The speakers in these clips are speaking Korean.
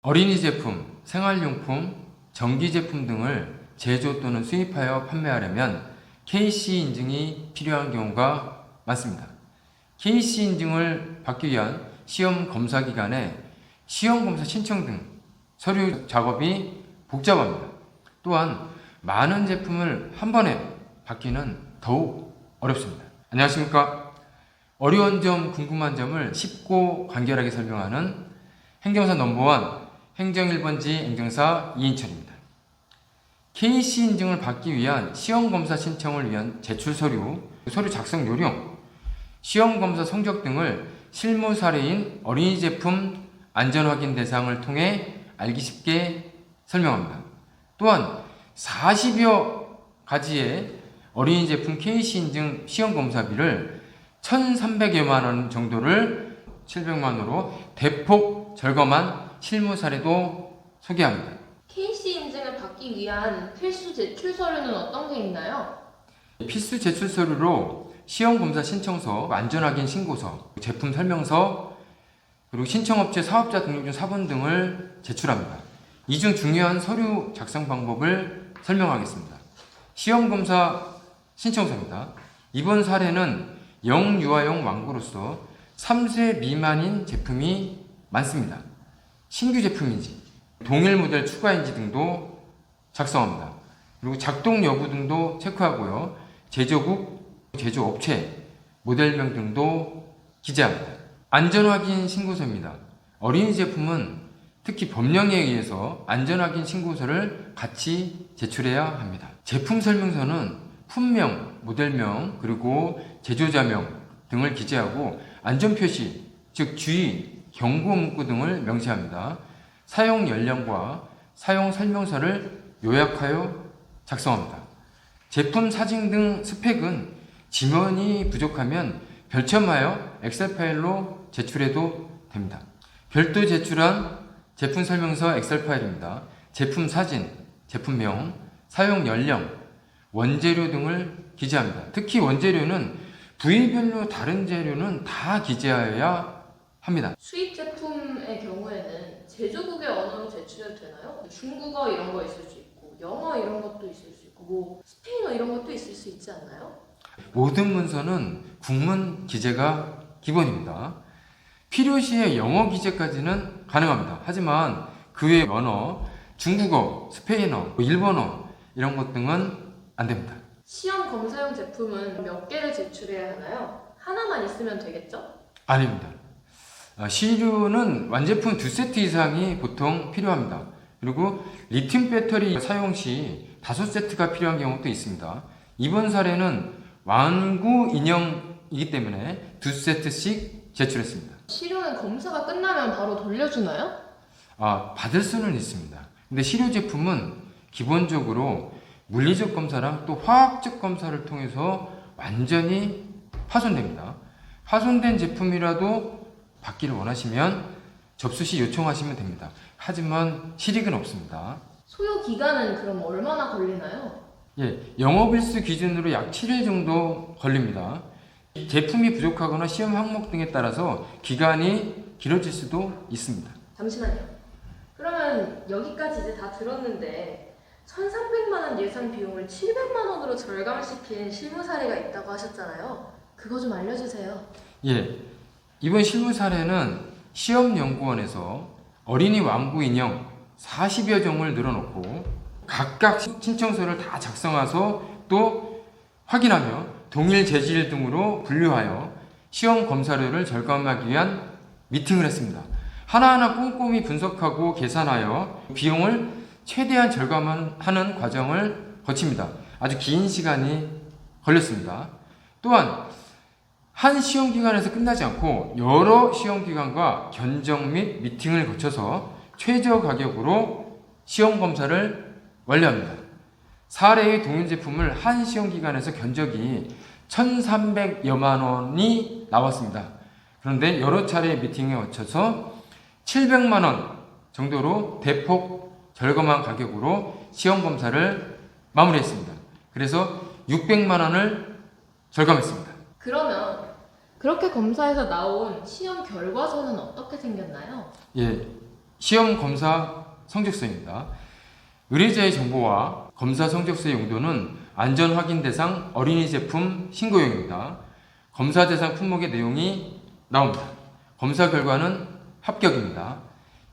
어린이 제품, 생활용품, 전기 제품 등을 제조 또는 수입하여 판매하려면 KC 인증이 필요한 경우가 많습니다. KC 인증을 받기 위한 시험 검사 기간에 시험 검사 신청 등 서류 작업이 복잡합니다. 또한 많은 제품을 한 번에 받기는 더욱 어렵습니다. 안녕하십니까? 어려운 점, 궁금한 점을 쉽고 간결하게 설명하는 행정사 넘버원 행정 1번지 행정사 이인철입니다. KC 인증을 받기 위한 시험검사 신청을 위한 제출 서류, 서류 작성 요령, 시험검사 성적 등을 실무 사례인 어린이 제품 안전확인 대상을 통해 알기 쉽게 설명합니다. 또한 40여 가지의 어린이 제품 KC 인증 시험검사비를 1,300여만 원 정도를 700만 원으로 대폭 절감한 실무 사례도 소개합니다. KC 인증을 받기 위한 필수 제출 서류는 어떤 게 있나요? 필수 제출 서류로 시험검사 신청서, 안전확인 신고서, 제품 설명서, 그리고 신청업체 사업자 등록증 사본 등을 제출합니다. 이 중 중요한 서류 작성 방법을 설명하겠습니다. 시험검사 신청서입니다. 이번 사례는 영유아용 완구로서 3세 미만인 제품이 많습니다. 신규 제품인지, 동일 모델 추가인지 등도 작성합니다. 그리고 작동 여부 등도 체크하고요. 제조국, 제조업체, 모델명 등도 기재합니다. 안전확인 신고서입니다. 어린이 제품은 특히 법령에 의해서 안전확인 신고서를 같이 제출해야 합니다. 제품 설명서는 품명, 모델명, 그리고 제조자명 등을 기재하고 안전표시, 즉 주의, 경고 문구 등을 명시합니다. 사용 연령과 사용 설명서를 요약하여 작성합니다. 제품 사진 등 스펙은 지문이 부족하면 별첨하여 엑셀 파일로 제출해도 됩니다. 별도 제출한 제품 설명서 엑셀 파일입니다. 제품 사진, 제품명, 사용 연령, 원재료 등을 기재합니다. 특히 원재료는 부위별로 다른 재료는 다 기재하여야 합니다. 수입 제품의 경우에는 제조국의 언어로 제출해도 되나요? 중국어 이런 거 있을 수 있고 영어 이런 것도 있을 수 있고 뭐 스페인어 이런 것도 있을 수 있지 않나요? 모든 문서는 국문 기재가 기본입니다. 필요시에 영어 기재까지는 가능합니다. 하지만 그 외 언어, 중국어, 스페인어, 일본어 이런 것 등은 안 됩니다. 시험 검사용 제품은 몇 개를 제출해야 하나요? 하나만 있으면 되겠죠? 아닙니다. 시류는 완제품 2세트 이상이 보통 필요합니다. 그리고 리튬 배터리 사용 시 5세트가 필요한 경우도 있습니다. 이번 사례는 완구 인형이기 때문에 2세트씩 제출했습니다. 시료는 검사가 끝나면 바로 돌려주나요? 받을 수는 있습니다. 근데 시료 제품은 기본적으로 물리적 검사랑 또 화학적 검사를 통해서 완전히 파손됩니다. 파손된 제품이라도 받기를 원하시면 접수 시 요청하시면 됩니다. 하지만 실익은 없습니다. 소요 기간은 그럼 얼마나 걸리나요? 영업일수 기준으로 약 7일 정도 걸립니다. 제품이 부족하거나 시험 항목 등에 따라서 기간이 길어질 수도 있습니다. 잠시만요. 그러면 여기까지 이제 다 들었는데 1,300만 원 예상 비용을 700만 원으로 절감시킨 실무 사례가 있다고 하셨잖아요. 그거 좀 알려주세요. 이번 실무 사례는 시험연구원에서 어린이 완구 인형 40여 종을 늘어놓고 각각 신청서를 다 작성해서 또 확인하며 동일 재질 등으로 분류하여 시험 검사료를 절감하기 위한 미팅을 했습니다. 하나하나 꼼꼼히 분석하고 계산하여 비용을 최대한 절감하는 과정을 거칩니다. 아주 긴 시간이 걸렸습니다. 또한 한 시험기간에서 끝나지 않고 여러 시험기간과 견적 및 미팅을 거쳐서 최저 가격으로 시험검사를 완료합니다. 사례의 동일 제품을 한 시험기간에서 견적이 1,300여만 원이 나왔습니다. 그런데 여러 차례 미팅에 거쳐서 700만 원 정도로 대폭 절감한 가격으로 시험검사를 마무리했습니다. 그래서 600만 원을 절감했습니다. 그러면 그렇게 검사해서 나온 시험 결과서는 어떻게 생겼나요? 시험 검사 성적서입니다. 의뢰자의 정보와 검사 성적서의 용도는 안전 확인 대상 어린이 제품 신고용입니다. 검사 대상 품목의 내용이 나옵니다. 검사 결과는 합격입니다.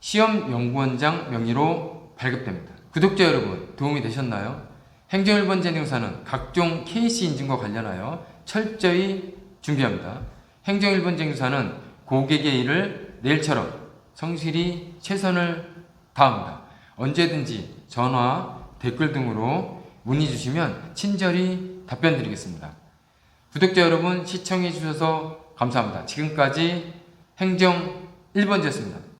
시험 연구원장 명의로 발급됩니다. 구독자 여러분, 도움이 되셨나요? 행정 1번 재능사는 각종 KC 인증과 관련하여 철저히 준비합니다. 행정 1번 재능사는 고객의 일을 내일처럼 성실히 최선을 다합니다. 언제든지 전화, 댓글 등으로 문의 주시면 친절히 답변 드리겠습니다. 구독자 여러분, 시청해 주셔서 감사합니다. 지금까지 행정 1번지였습니다.